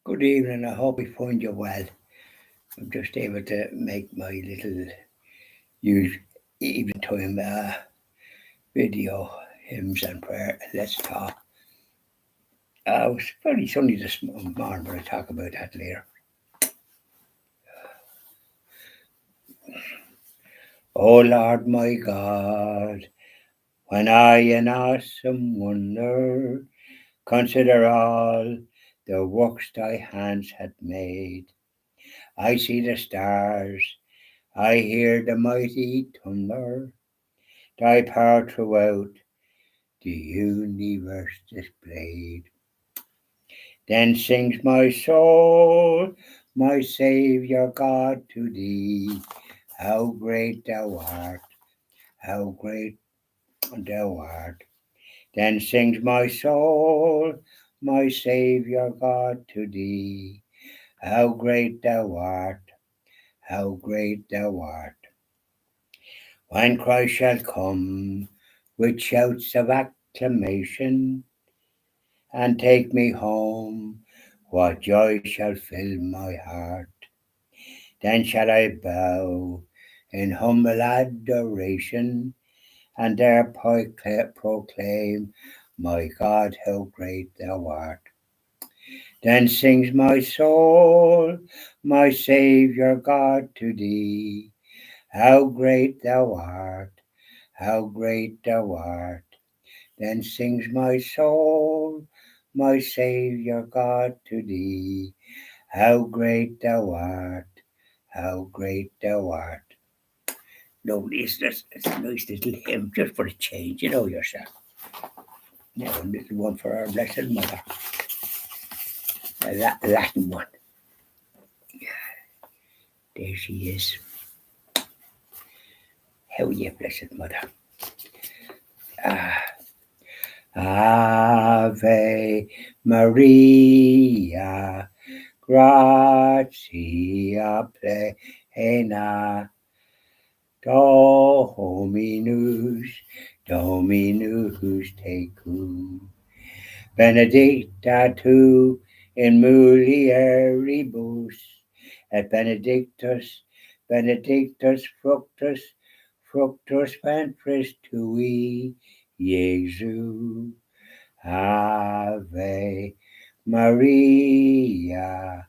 Good evening. I hope I find you well. I'm just able to make my little use evening time video hymns and prayer. Let's talk. It was very sunny this morning, but I'll talk about that later. Oh Lord my God, when I in awesome wonder consider all the works thy hands had made, I see the stars, I hear the mighty thunder, thy power throughout the universe displayed. Then sings my soul, my Saviour God, to thee, how great thou art, how great thou art. Then sings my soul, my Saviour God, to thee, how great thou art, how great thou art. When Christ shall come with shouts of acclamation, and take me home, what joy shall fill my heart? Then shall I bow in humble adoration, and there proclaim, my God, how great thou art. Then sings my soul, my Saviour God, to thee, how great thou art, how great thou art. Then sings my soul, my Saviour God, to thee, how great thou art, how great thou art. Lovely, it's a nice little hymn just for a change, you know yourself. Now a little one for our Blessed Mother, a Latin one. There she is. How are you, Blessed Mother? Ave Maria, gratia plena, Dominus, Dominus tecum, benedicta tu in mulieribus, et benedictus fructus ventris tui, Iesu. Ave Maria,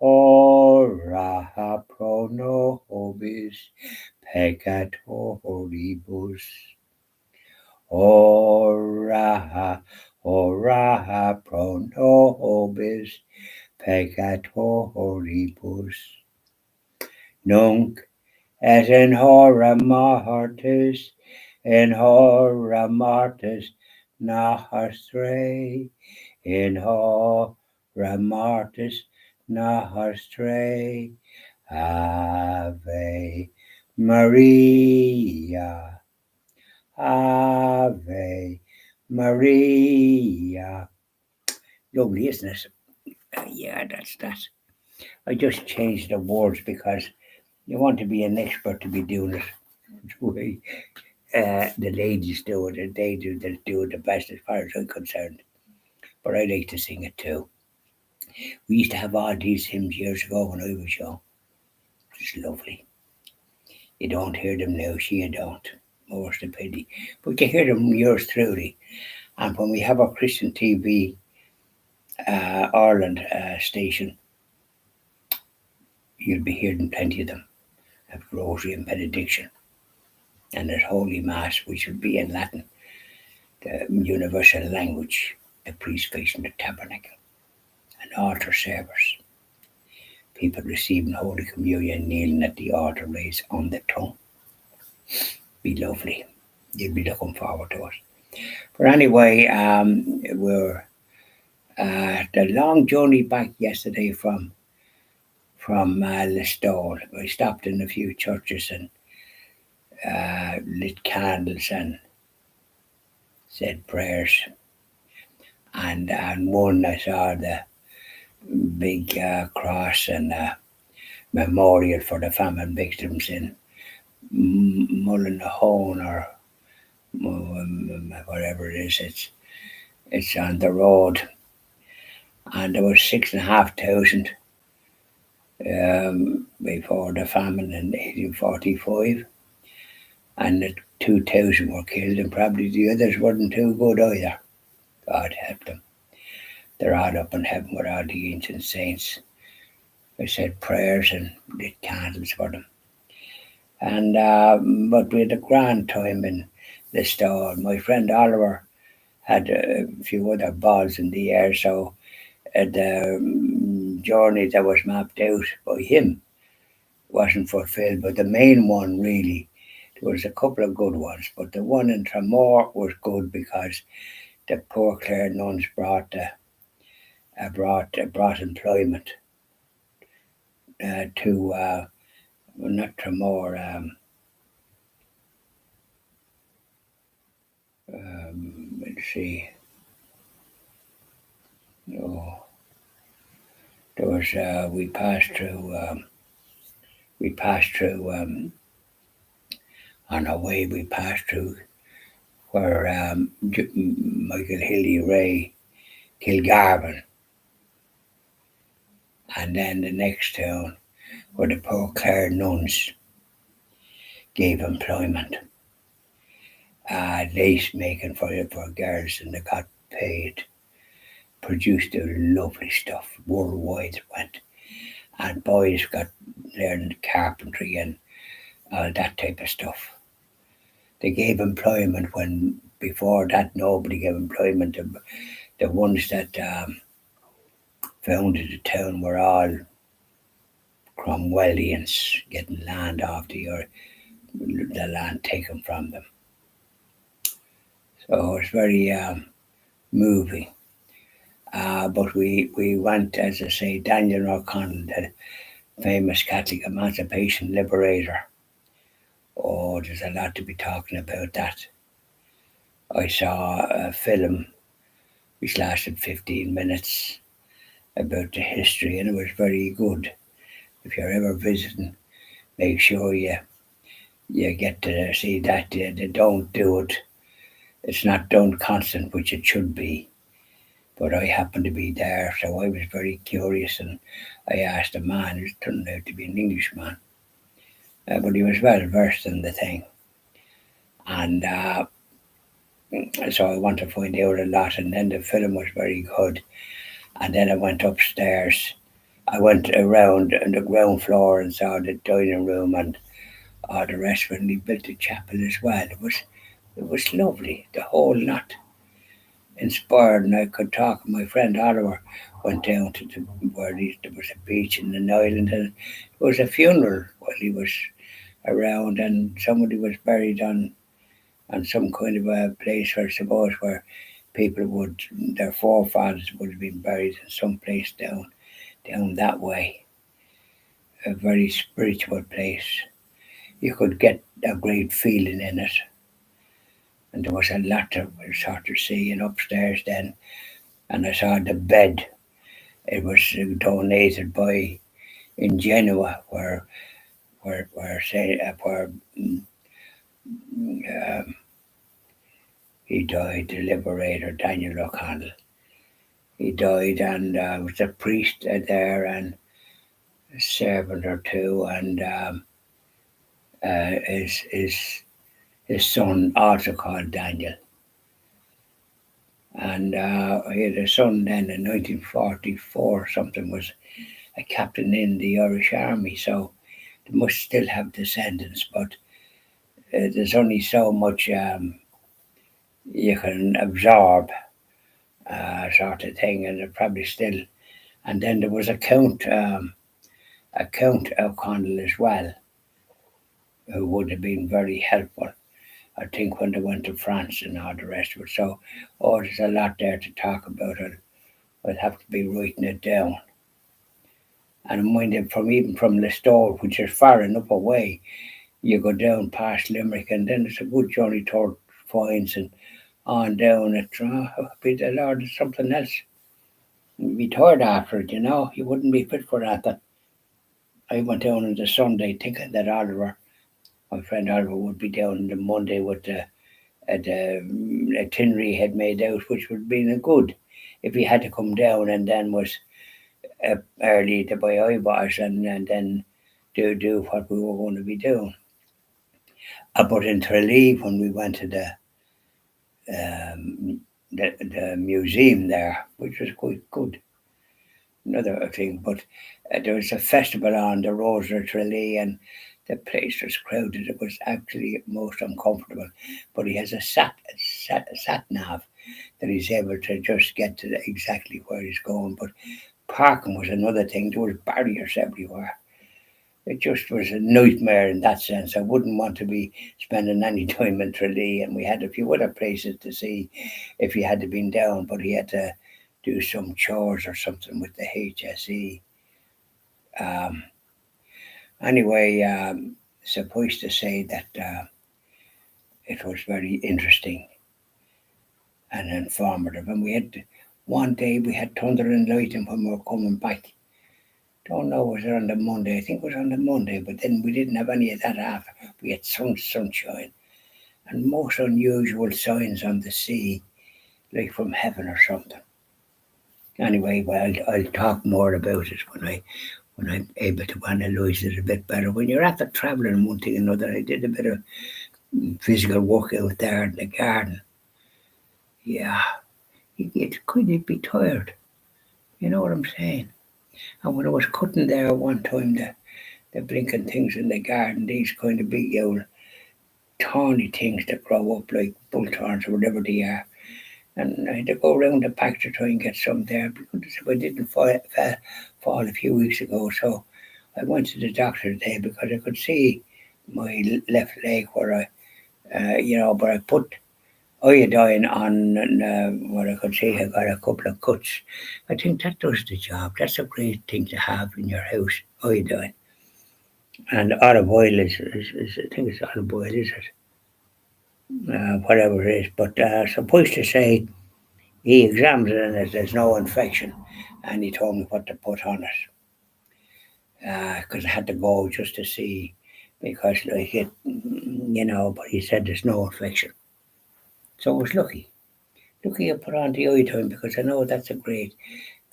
ora pro nobis peccatoribus, ora pro nobis peccatoribus, nunc et in hora mortis nostre, in hora mortis nostre. Ave Maria, Ave Maria. Lovely, isn't it? Yeah, that's that. I just changed the words because you want to be an expert to be doing it the way the ladies do it, and they do it the best as far as I'm concerned. But I like to sing it too. We used to have all these hymns years ago when I was young. It's lovely. You don't hear them now, you don't. More's the pity. But you hear them years through. And when we have our Christian TV Ireland station, you'll be hearing plenty of them. Have Rosary and Benediction. And there's Holy Mass, which will be in Latin, the universal language, the priest facing the tabernacle, an altar service. People receiving Holy Communion, kneeling at the altar, raised on the tongue. Be lovely. You'll be looking forward to it. But anyway, we're the long journey back yesterday from Listowel. I stopped in a few churches and lit candles and said prayers. And one I saw the big cross and memorial for the famine victims in Mullinahone or whatever it is. It's on the road, and there was 6,500 before the famine in 1845, and the 2,000 were killed, and probably the others weren't too good either. God help them. They're all up in heaven with all the ancient saints. I said prayers and lit candles for them. And but we had a grand time in the store. My friend Oliver had a few other balls in the air, so the journey that was mapped out by him wasn't fulfilled. But the main one, really, there was a couple of good ones, but the one in Tramore was good because the poor Clare nuns brought employment to well, not Tramore. Let's see. No, there was we passed through on our way. We passed through where Michael Hilly Ray Kilgarvan, and then the next town where the poor Clare nuns gave employment, lace making for girls, and they got paid. Produced a lovely stuff. Worldwide it went, and boys got learned carpentry and all that type of stuff. They gave employment when before that nobody gave employment. The ones that founded the town were all Cromwellians getting land off the land taken from them. So it's very moving. But we went, as I say, Daniel O'Connell, the famous Catholic Emancipation Liberator. Oh, there's a lot to be talking about that. I saw a film which lasted 15 minutes about the history, and it was very good. If you're ever visiting, make sure you get to see that. They don't do it. It's not done constant, which it should be. But I happened to be there, so I was very curious, and I asked a man who turned out to be an Englishman, but he was well versed in the thing, and so I wanted to find out a lot. And then the film was very good, and then I went upstairs. I went around on the ground floor and saw the dining room and all the rest of it. And he built a chapel as well. It was lovely. The whole lot inspired, and I could talk. My friend Oliver went down to where there was a beach in an island, and it was a funeral while he was around, and somebody was buried on some kind of a place, I suppose, where people would their forefathers would have been buried in some place down that way. A very spiritual place. You could get a great feeling in it, and there was a lot to sort of see. And upstairs then, and I saw the bed. It was donated by in Genoa, where um, he died, the liberator Daniel O'Connell. He died, and was a priest there and a servant or two, and his son also called Daniel. And he had a son then in 1944, something, was a captain in the Irish Army, so they must still have descendants, but there's only so much you can absorb, sort of thing, and it probably still. And then there was a Count O'Connell as well, who would have been very helpful, I think, when they went to France and all the rest of it. So, oh, there's a lot there to talk about. I'll have to be writing it down. And I'm minded even from Listowel, which is far enough away, you go down past Limerick, and then it's a good journey toward Foynes and on down it. Be the Lord, it's something else. You'd be tired after it, You wouldn't be fit for that. I went down on the Sunday thinking that Oliver, my friend Oliver, would be down on the Monday with the itinerary he had made out, which would have been a good if he had to come down and then was early to buy eyewash and then do what we were going to be doing. But in Tralee, when we went to the museum there, which was quite good, another thing. But there was a festival on the roads of Tralee, and the place was crowded. It was actually most uncomfortable. But he has a sat nav that he's able to just get to exactly where he's going. But parking was another thing. There was barriers everywhere. It just was a nightmare in that sense. I wouldn't want to be spending any time in Tralee, and we had a few other places to see if he had to been down, but he had to do some chores or something with the HSE. Um, anyway, suffice to say that it was very interesting and informative. And we had one day we had thunder and lightning when we were coming back. Don't know, was it on the Monday? I think it was on the Monday, but then we didn't have any of that after. We had sunshine and most unusual signs on the sea, like from heaven or something. Anyway, well, I'll talk more about it when I'm able to analyse it a bit better. When you're after travelling one thing or another, I did a bit of physical work out there in the garden. Yeah, you could be tired. You know what I'm saying? And when I was cutting there one time, the blinking things in the garden, these kind of big old tawny things that grow up like bullthorns or whatever they are. And I had to go around the back to try and get some there because I didn't fall a few weeks ago. So I went to the doctor today because I could see my left leg where but I put iodine on and what I could see I got a couple of cuts. I think that does the job. That's a great thing to have in your house, iodine. And olive oil is I think it's olive oil, is it? Whatever it is. But supposed to say he examined it and there's no infection, and he told me what to put on it because I had to go just to see because like it, But he said there's no infection, so I was lucky. Lucky I put on the iodine because I know that's a great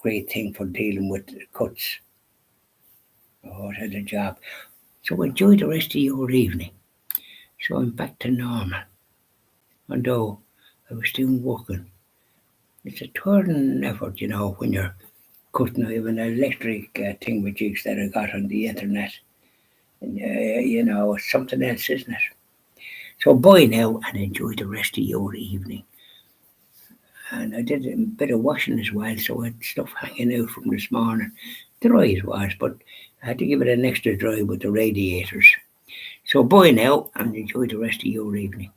thing for dealing with cuts. Oh, it had a job. So enjoy the rest of your evening. So I'm back to normal, although I was still working. It's a tiring effort, when you're cutting. I have an electric thing with jigs that I got on the internet. And, it's something else, isn't it? So bye now and enjoy the rest of your evening. And I did a bit of washing as well, so I had stuff hanging out from this morning. Dry it was, but I had to give it an extra dry with the radiators. So bye now and enjoy the rest of your evening.